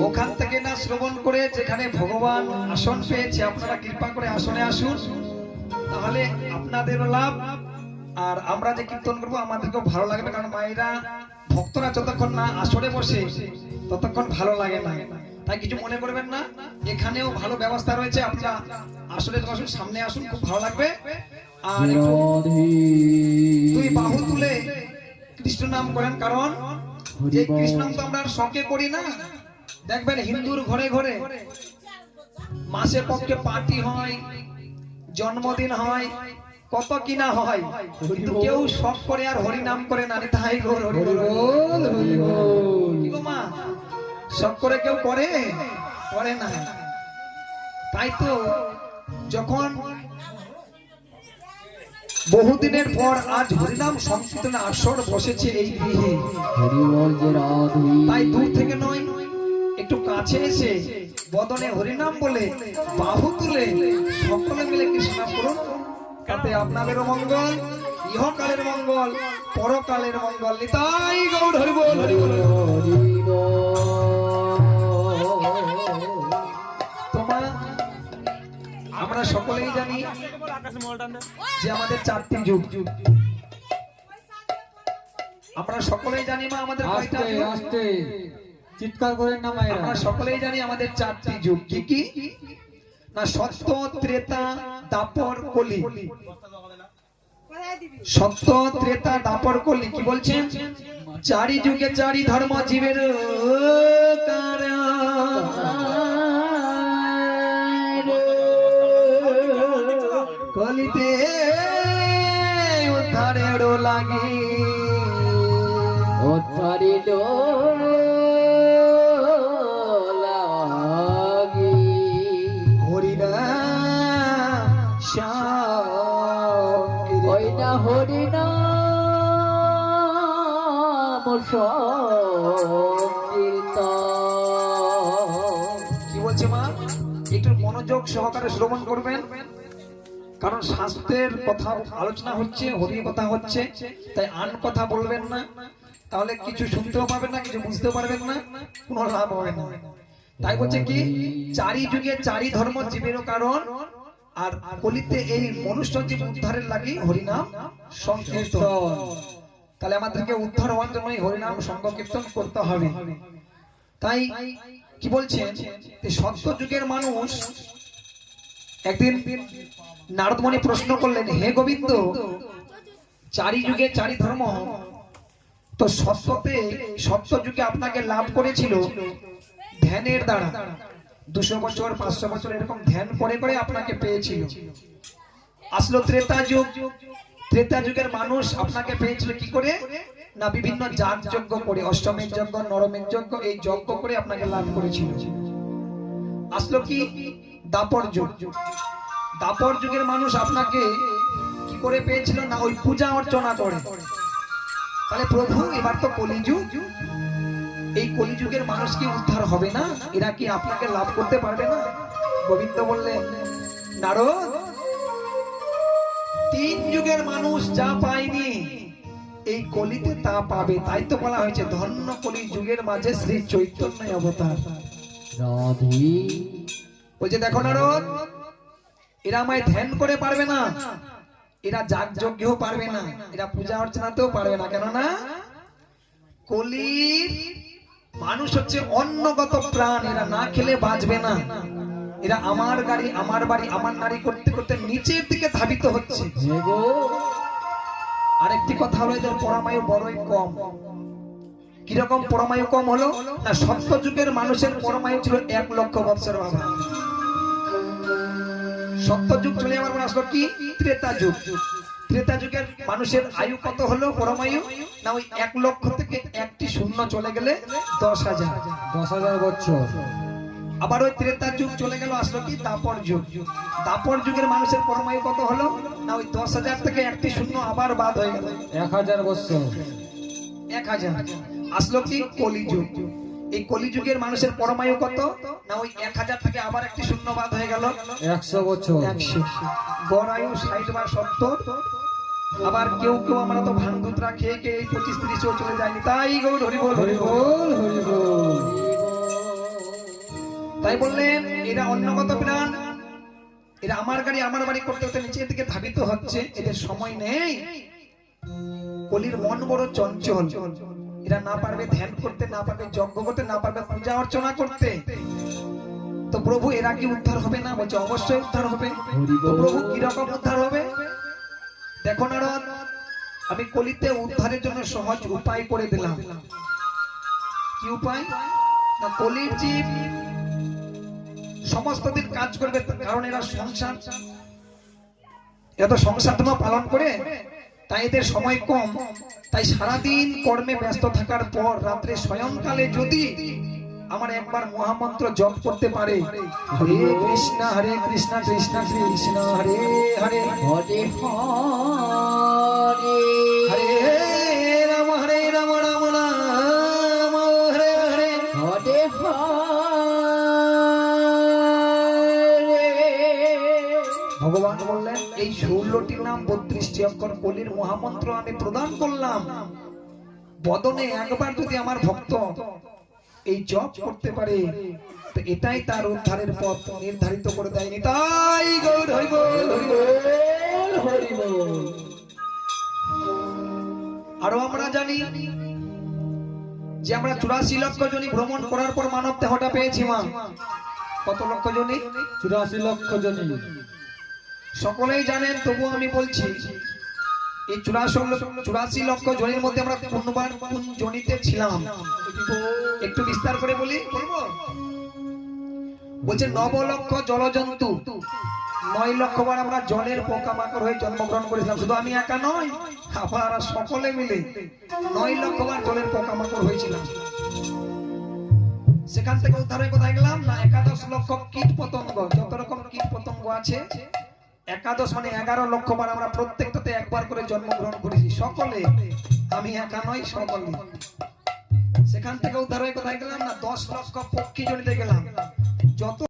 ওখান থেকে না শ্রবণ করে যেখানে ভগবান আসন পেয়েছে আপনারা কৃপা করে আসনে আসুন, তাহলে আপনাদেরও লাভ আর আমরা যে কীর্তন করবো আমাদেরকেও ভালো লাগবে। কারণ মায়েরা ভক্তরা যতক্ষণ না আসরে বসে ততক্ষণ ভালো লাগে না, তাই কিছু মনে করবেন না। এখানেও ভালো ব্যবস্থা রয়েছে, আপনারা আসরে বসুন, সামনে আসুন, খুব ভালো লাগবে। আর দুই বাহু তুলে কৃষ্ণ নাম করেন, কারণ যে কৃষ্ণ নাম তো আমরা শখে করি না। দেখবেন হিন্দুর ঘরে ঘরে মাসে পক্ষে পার্টি হয়, জন্মদিন হয়, কত কিনা হয়, কিন্তু কেউ শখ করে আর হরি নাম করে না। তাই মা শখ করে কেউ করে করে না। তাই তো যখন বহুদিনের পর আজ হরিনাম সংকীর্তনে আসর বসেছে এই গৃহে, তাই দূর থেকে নয় একটু কাছে এসে বদনে হরিনাম বলে বাহু তুলে সকলে মিলে কৃষ্ণ নাম করুন। তাতে আপনাদেরও মঙ্গল, ইহকালের মঙ্গল, পরকালের মঙ্গল। নিতাই গৌর হরি বল, হরি বল। আমরা সকলেই জানি যে আমাদের চারটি যুগ, আমরা সকলেই জানি মা আমাদের চিৎকার করেন না মায়েরা, আমরা সকলেই জানি আমাদের চারটি যুগ। কি কি না? সত্য, ত্রেতা, দ্বাপর, কলি। সত্য, ত্রেতা, দ্বাপর, কলি। কি বলছেন? চারি যুগে চারি ধর্ম জীবের কলিতে উদ্ধারের লাগে উদ্ধারিল লাগি হরিনাম সংকীর্তন, হরিনাম সংকীর্তন। কি বলছে মা? একটু মনোযোগ সহকারে শ্রবণ করবেন, কারণ শাস্ত্রের কথা আলোচনা হচ্ছে, হরির কথা হচ্ছে, তাই আন কথা বলবেন না, তাহলে কিছু শুনতেও পাবেন না, কিছু বুঝতেও পারবেন না, কোনো লাভ হবে না। তাই বলছে কি? চারি যুগে চারি ধর্ম জীবেরও কারণ, আর কলিতে এই মনুষ্য জীব উদ্ধারের লাগি হরিনাম সংকীর্তন। তাহলে আমাদেরকে উদ্ধার হওয়ার জন্য হরিনাম সংকীর্তন করতে হবে। তাই কি বলছেন? সত্য যুগের মানুষ একদিন নারদমণি প্রশ্ন করলেন, হে গোবিন্দ, চারি যুগে চারি ধর্ম, তো সত্য যুগে আপনাকে লাভ করেছিল ধ্যানের দ্বারা, 200 বছর 500 বছর এরকম ধ্যান করে করে আপনাকে পেয়েছিল। আসলো ত্রেতা যুগ, ত্রেতা যুগের মানুষ আপনাকে পেয়েছিল কি করে? না বিভিন্ন যাগ যজ্ঞ করে, অষ্টমের যজ্ঞ, নবমের যজ্ঞ, এই যজ্ঞ করে আপনাকে লাভ করেছিল। আসলো কি? দ্বাপর যুগ, দ্বাপর যুগের মানুষ আপনাকে কি করে পেয়েছিল? না ওই পূজা অর্চনা করে। তাহলে প্রভু এবার তো কলিযুগ, এই কলিযুগের মানুষ কি উদ্ধার হবে না? এরা কি আপনাকে লাভ করতে পারবে না? গোবিন্দ বললেন, নারদ, 3 যুগের মানুষ যা পায়নি এই কলিতে তা পাবে। তাই তো বলা হয়েছে ধন্য কলি যুগের মাঝে শ্রী চৈতন্য অবতার। বলছে দেখো নারদ, এরা আমায় ধ্যান করে পারবে না, এরা যাগ যজ্ঞও পারবে না, এরা পূজা অর্চনাতেও পারবে না। কেননা কলির মানুষ হচ্ছে অন্নগত প্রাণ, এরা না খেলে বাঁচবে না। এরা আমার গাড়ি, আমার বাড়ি, আমার নারী করতে করতে নিচের দিকে ধাবিত হচ্ছে। আরেকটি কথা হলো এদের পরমায়ু বড়ই কম। কিরকম পরমায়ু কম হলো? না সত্য যুগের মানুষের পরমায়ু ছিল 1 লক্ষ বৎসর। বাবা সত্যযুগ চলে যাওয়ার পর আসলো কি ত্রেতা যুগ। ত্রেতা যুগের মানুষের আয়ু কত হলো পরমায়ু? না ওই 1 লক্ষ থেকে একটি শূন্য চলে গেলে 10,000। 10,000 বছর। আবার ওই ত্রেতা যুগ চলে গেল, আসলো কি দাপর যুগ। দাপর যুগের মানুষের পরমায়ু কত হলো? না ওই 10,000 থেকে একটি শূন্য আবার বাদ হয়ে গেল 1,000 বছর। 1,000। আসলো কি কলিযুগ। এই কলিযুগের মানুষের পরমায়ু কত? না ওই 1,000 থেকে আবার একটি শূন্য বাদ হয়ে গেল 100 বছর। 100। গড় আয়ু 60 বা 70। আবার কেউ কেউ আমরা তো ভাঙদুতরা খেয়ে খেয়ে 25-30 চলে যায়নি, তাই গৌর হরি বল হরি বল। বল হরি বল। তাই বললেন এরা অন্যগত প্রাণ, এরা আমার গাড়ি আমার বাড়ি করতে করতে নিচের দিকে ধাবিত হচ্ছে, এদের সময় নেই। কলির মন বড় চঞ্চল, এরা না পারবে ধ্যান করতে, না পারবে যজ্ঞ করতে, না পারবে পূজা অর্চনা করতে। তো প্রভু এরা কি উদ্ধার হবে না? বলছে অবশ্যই উদ্ধার হবে। তো প্রভু কিরকম উদ্ধার হবে? দেখো নারদ, আমি কলিতে উদ্ধারের জন্য সহজ উপায় করে দিলাম। কি উপায়? না কলির জীব সমস্ত দিন কাজ করবে, কারণ এরা সংসার, এরা তো সংসার ধর্ম পালন করে, তাই এদের সময় কম। তাই সারাদিন কর্মে ব্যস্ত থাকার পর রাত্রে স্বয়ংকালে যদি আমার একবার মহামন্ত্র জপ করতে পারে, হরে কৃষ্ণ কৃষ্ণ কৃষ্ণ হরে হরে, হরে হরে, হরে রাম রাম রাম হরে হরে, হরে হরে। ভগবান বললেন এই 16টি নাম 32টি অক্ষর কলির মহামন্ত্র আমি প্রদান করলাম। বদনে একবার যদি আমার ভক্ত এই জপ করতে পারে, তো এটাই তার উদ্ধারের পথ নির্ধারিত করে দেয়নি। তাই গৌর হরি বল হরি বল হরি বল। আরো আমরা জানি যে আমরা 84 লক্ষ জনি ভ্রমণ করার পর মানব দেহটা পেয়েছি। মা কত লক্ষ জনি? 84 লক্ষ জনি। সকলেই জানেন, তবু আমি বলছি এই 84 লক্ষ জনির মধ্যে আমরা কোনবার কোন জনিতে ছিলাম একটু বিস্তার করে বলি, বলবো? বলছে 9 লক্ষ জলজন্তু, 9 লক্ষ বার আমরা জলের পোকামাকড় হয়ে জন্মগ্রহণ করেছিলাম। শুধু আমি একা নয়, আপনারা সকলে মিলে 9 লক্ষ বার জলের পোকামাকড় হয়েছিলাম। সেখান থেকে উদ্ধার হয়ে কোথায় গেলাম? না 11 লক্ষ কীট পতঙ্গ, যত রকম কীট পতঙ্গ আছে 11 মানে 11 লক্ষ বার আমরা প্রত্যেকটাতে একবার করে জন্মগ্রহণ করেছি সকলে, আমি একা নয় সকলে। সেখান থেকে উদ্ধার হয়ে কোথায় গেলাম? না 10 লক্ষ পক্ষী জনিতে গেলাম। যত